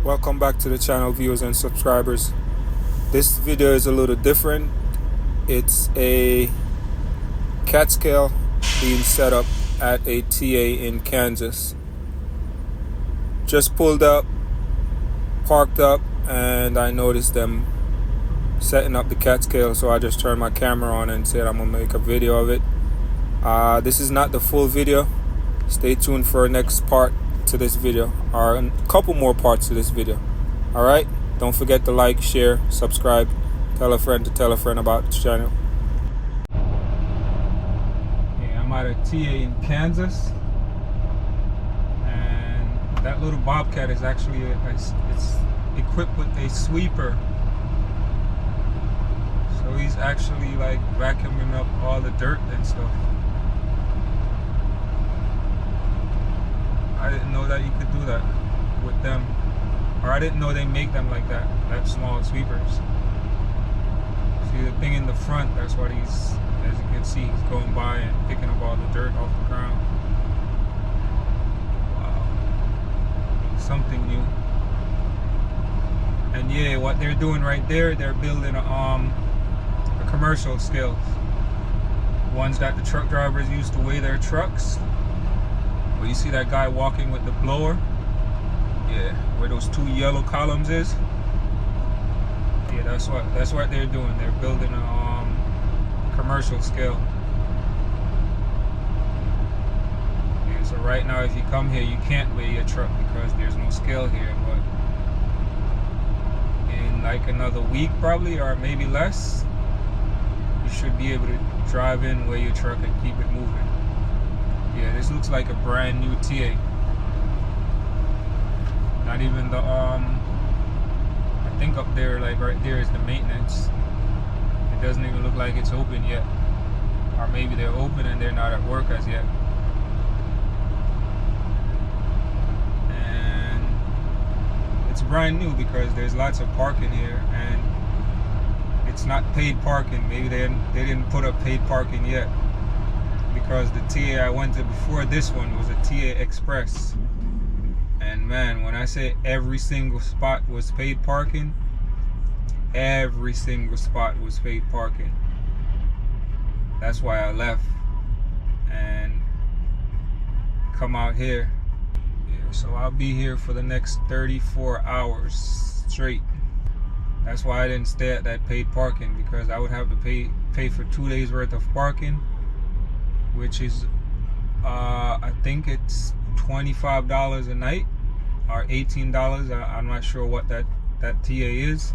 Welcome back to the channel, viewers and subscribers. This video is a little different. It's a cat scale being set up at a TA in Kansas. Just pulled up, parked up, and I noticed them setting up the cat scale, so I just turned my camera on and said I'm gonna make a video of it. This is not the full video. Stay tuned for the next part to this video, or a couple more parts to this video. All right, don't forget to like, share, subscribe, tell a friend to tell a friend about the channel. Yeah, I'm at a TA in Kansas, and that little Bobcat is actually it's equipped with a sweeper, so he's actually like vacuuming up all the dirt and stuff. I didn't know that you could do that with them, or I didn't know they make them like that small sweepers. See the thing in the front, that's what he's, as you can see, he's going by and picking up all the dirt off the ground. Wow, something new. And yeah, what they're doing right there, they're building a commercial scale, ones that the truck drivers use to weigh their trucks. Well, you see that guy walking with the blower? Yeah, where those two yellow columns is? Yeah, that's what they're doing. They're building a commercial scale. Yeah, so right now, if you come here, you can't weigh your truck because there's no scale here. But in like another week, probably, or maybe less, you should be able to drive in, weigh your truck, and keep it moving. Yeah, this looks like a brand new TA. Not even the I think up there, like right there, is the maintenance. It doesn't even look like it's open yet, or maybe they're open and they're not at work as yet. And it's brand new because there's lots of parking here, and it's not paid parking. Maybe they didn't put up paid parking yet, because the TA I went to before this one was a TA Express. And man, when I say every single spot was paid parking, every single spot was paid parking. That's why I left and come out here. Yeah, so I'll be here for the next 34 hours straight. That's why I didn't stay at that paid parking, because I would have to pay for 2 days worth of parking, which is I think it's $25 a night or $18. I'm not sure what that TA is.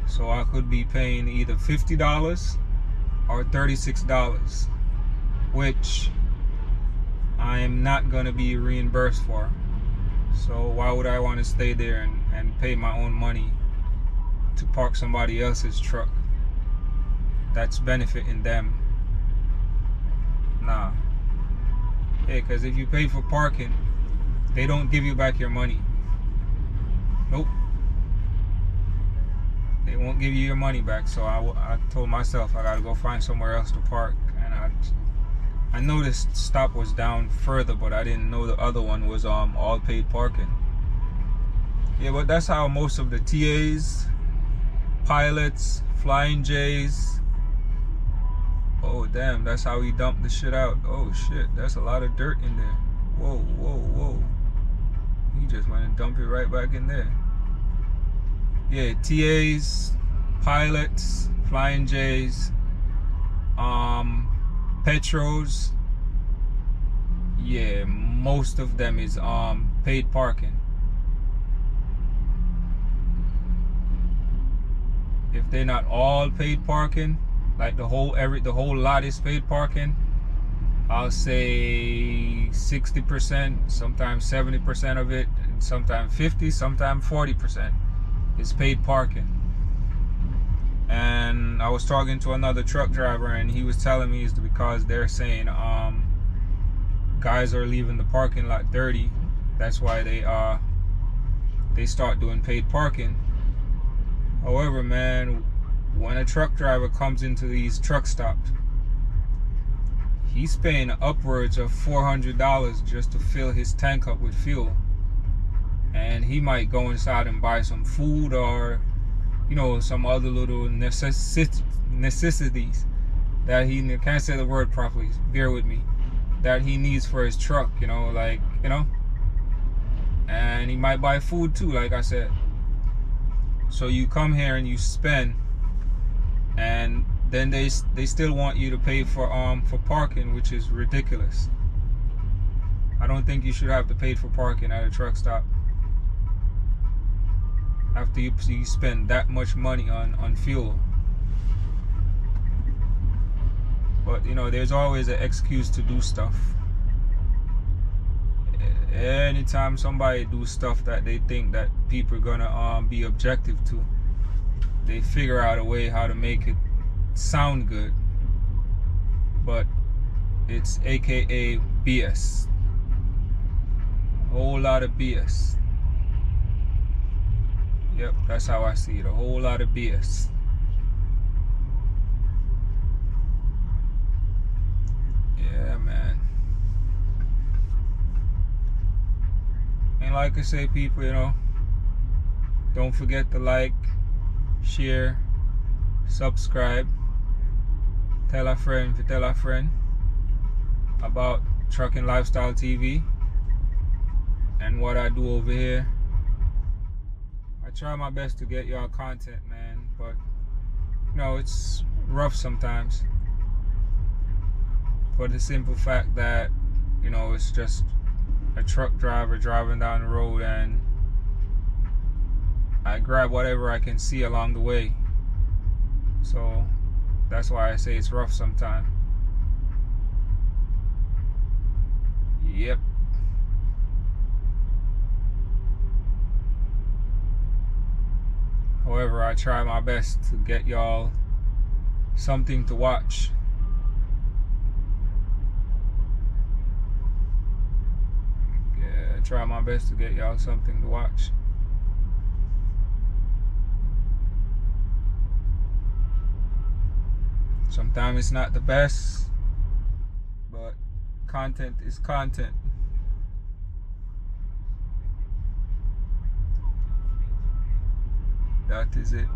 So I could be paying either $50 or $36, which I am not going to be reimbursed for. So why would I want to stay there and pay my own money to park somebody else's truck that's benefiting them? Nah. Yeah, because if you pay for parking, they don't give you back your money. Nope. They won't give you your money back. So I told myself I gotta go find somewhere else to park. And I noticed stop was down further, but I didn't know the other one was all paid parking. Yeah, but that's how most of the TAs, pilots, Flying J's. Oh damn, that's how he dumped the shit out. Oh shit, that's a lot of dirt in there. Whoa, whoa, whoa. He just went and dumped it right back in there. Yeah, TAs, pilots, Flying J's, Petros. Yeah, most of them is paid parking. If they're not all paid parking, like the whole lot is paid parking, I'll say 60%, sometimes 70% of it, and sometimes 50%, sometimes 40% is paid parking. And I was talking to another truck driver, and he was telling me it's because they're saying guys are leaving the parking lot dirty. That's why they start doing paid parking. However, man, when a truck driver comes into these truck stops, he's paying upwards of $400 just to fill his tank up with fuel. and he might go inside and buy some food, or some other little necessities that he can't say the word properly, bear with me, that he needs for his truck, and he might buy food too, like I said. So you come here and you spend, and then they still want you to pay for parking, which is ridiculous. I don't think you should have to pay for parking at a truck stop after you spend that much money on fuel. But there's always an excuse to do stuff. Anytime somebody do stuff that they think that people are gonna be objective to, they figure out a way how to make it sound good. But it's AKA BS. A whole lot of BS. Yep, that's how I see it. A whole lot of BS. Yeah, man. And like I say, people, don't forget to like, share, subscribe, tell a friend if you tell a friend about Trucking Lifestyle TV and what I do over here. I try my best to get y'all content, man, but it's rough sometimes, for the simple fact that it's just a truck driver driving down the road, and I grab whatever I can see along the way. So that's why I say it's rough sometimes. Yep. However, I try my best to get y'all something to watch. Yeah, I try my best to get y'all something to watch. Sometimes it's not the best, but content is content. That is it.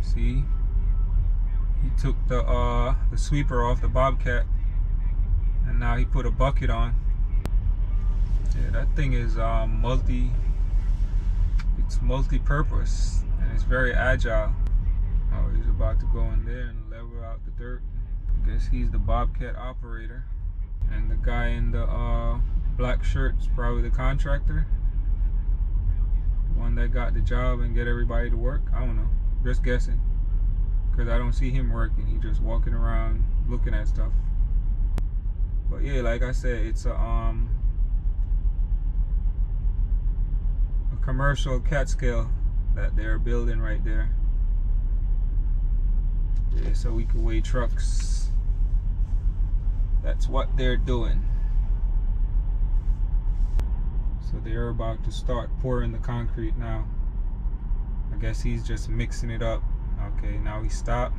See, he took the sweeper off the Bobcat, and now he put a bucket on. Yeah, that thing is multi-purpose, and it's very agile. Oh, he's about to go in there and level out the dirt. I guess he's the Bobcat operator, and the guy in the black shirt is probably the contractor, the one that got the job and get everybody to work. I don't know, just guessing, because I don't see him working. He's just walking around looking at stuff. But yeah, like I said, it's a commercial cat scale that they're building right there. Yeah, so we can weigh trucks. That's what they're doing. So they're about to start pouring the concrete now. I guess he's just mixing it up. Okay, now he stopped.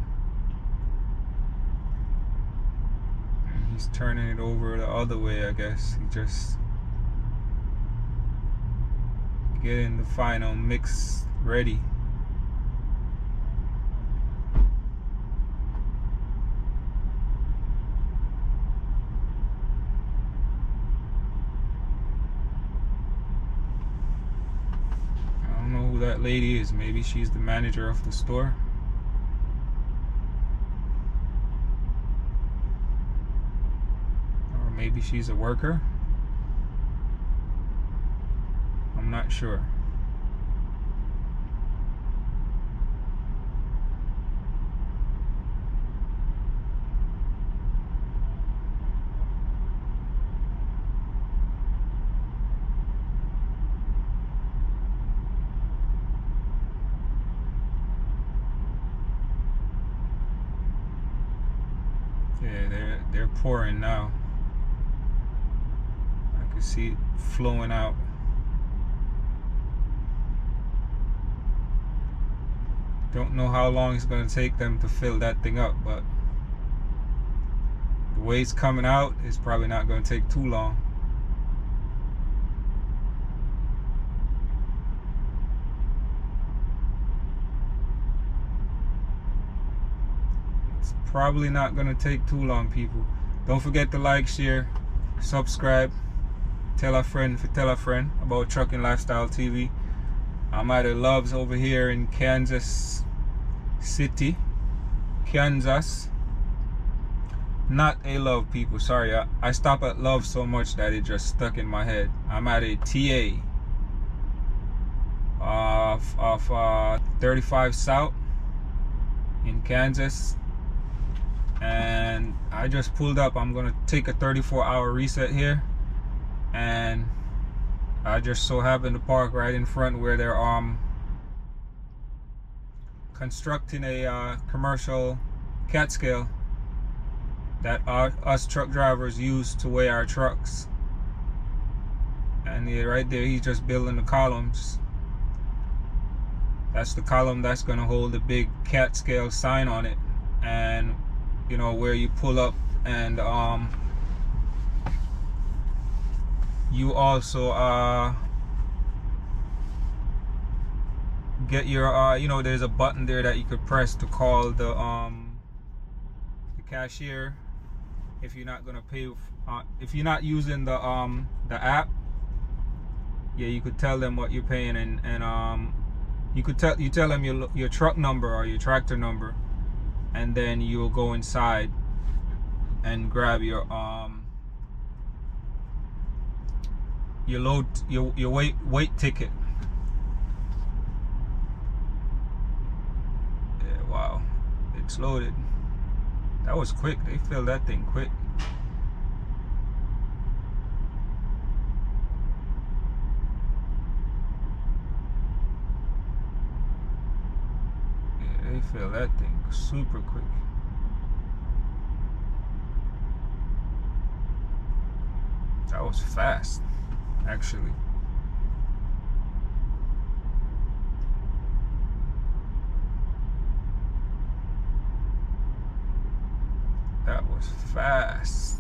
And he's turning it over the other way, I guess. He just getting the final mix ready. That lady is. Maybe she's the manager of the store. Or maybe she's a worker. I'm not sure. Yeah, they're pouring now. I can see it flowing out. Don't know how long it's going to take them to fill that thing up, but the way it's coming out, it's probably not going to take too long. It's probably not going to take too long, people. Don't forget to like, share, subscribe, tell a friend about Trucking Lifestyle TV. I'm at a Love's over here in Kansas City, Kansas. Not a Love, people. Sorry, I stop at Love so much that it just stuck in my head. I'm at a TA of 35 South in Kansas, and I just pulled up. I'm gonna take a 34-hour reset here, and I just so happen to park right in front where they're constructing a commercial cat scale that us truck drivers use to weigh our trucks. And right there, he's just building the columns. That's the column that's going to hold the big cat scale sign on it, and you know where you pull up, and you also get your you know, there's a button there that you could press to call the cashier if you're not gonna pay if you're not using the app. Yeah, you could tell them what you're paying, and you tell them your truck number or your tractor number, and then you'll go inside and grab your weight ticket. Yeah, wow, it's loaded. That was quick. They filled that thing quick. Yeah, they filled that thing super quick. That was fast, actually. That was fast.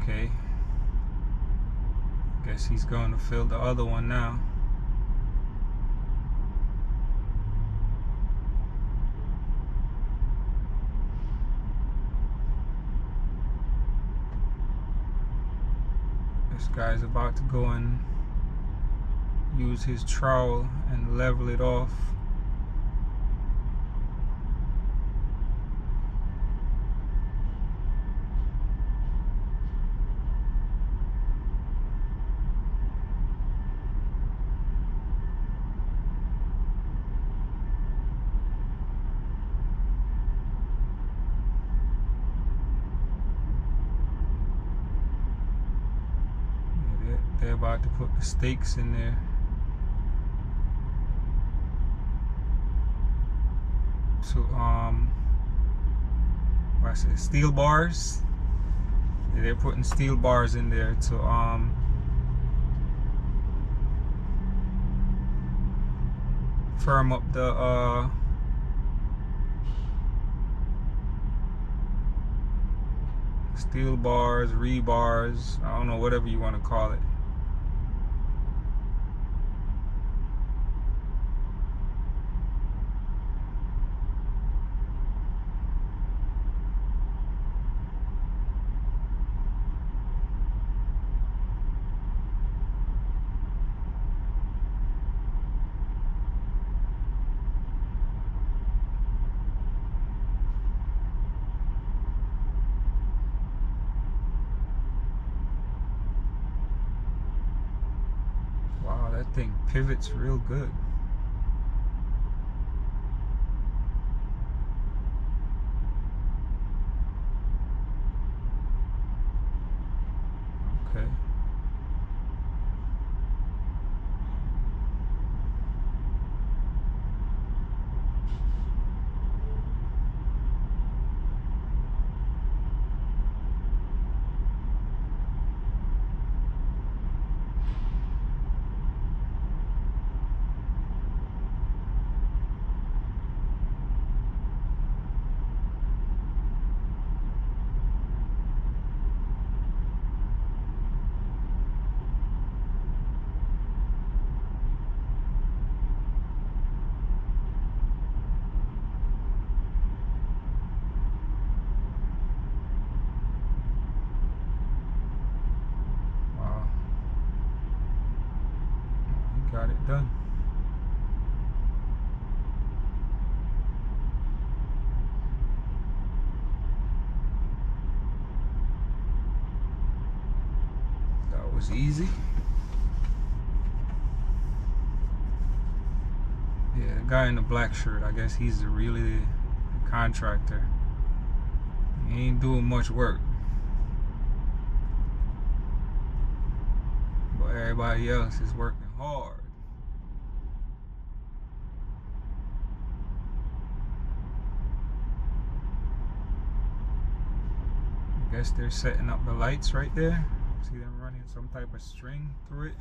Okay, guess he's going to fill the other one now. This guy's about to go and use his trowel and level it off. They're about to put the stakes in there. So what's it? Steel bars. Yeah, they're putting steel bars in there to firm up the steel bars, rebars, I don't know, whatever you want to call it. that thing pivots real good. Okay. Wow. You got it done. That was easy. Yeah, the guy in the black shirt, I guess he's really the contractor. He ain't doing much work. But everybody else is working hard. I guess they're setting up the lights right there. See them running some type of string through it.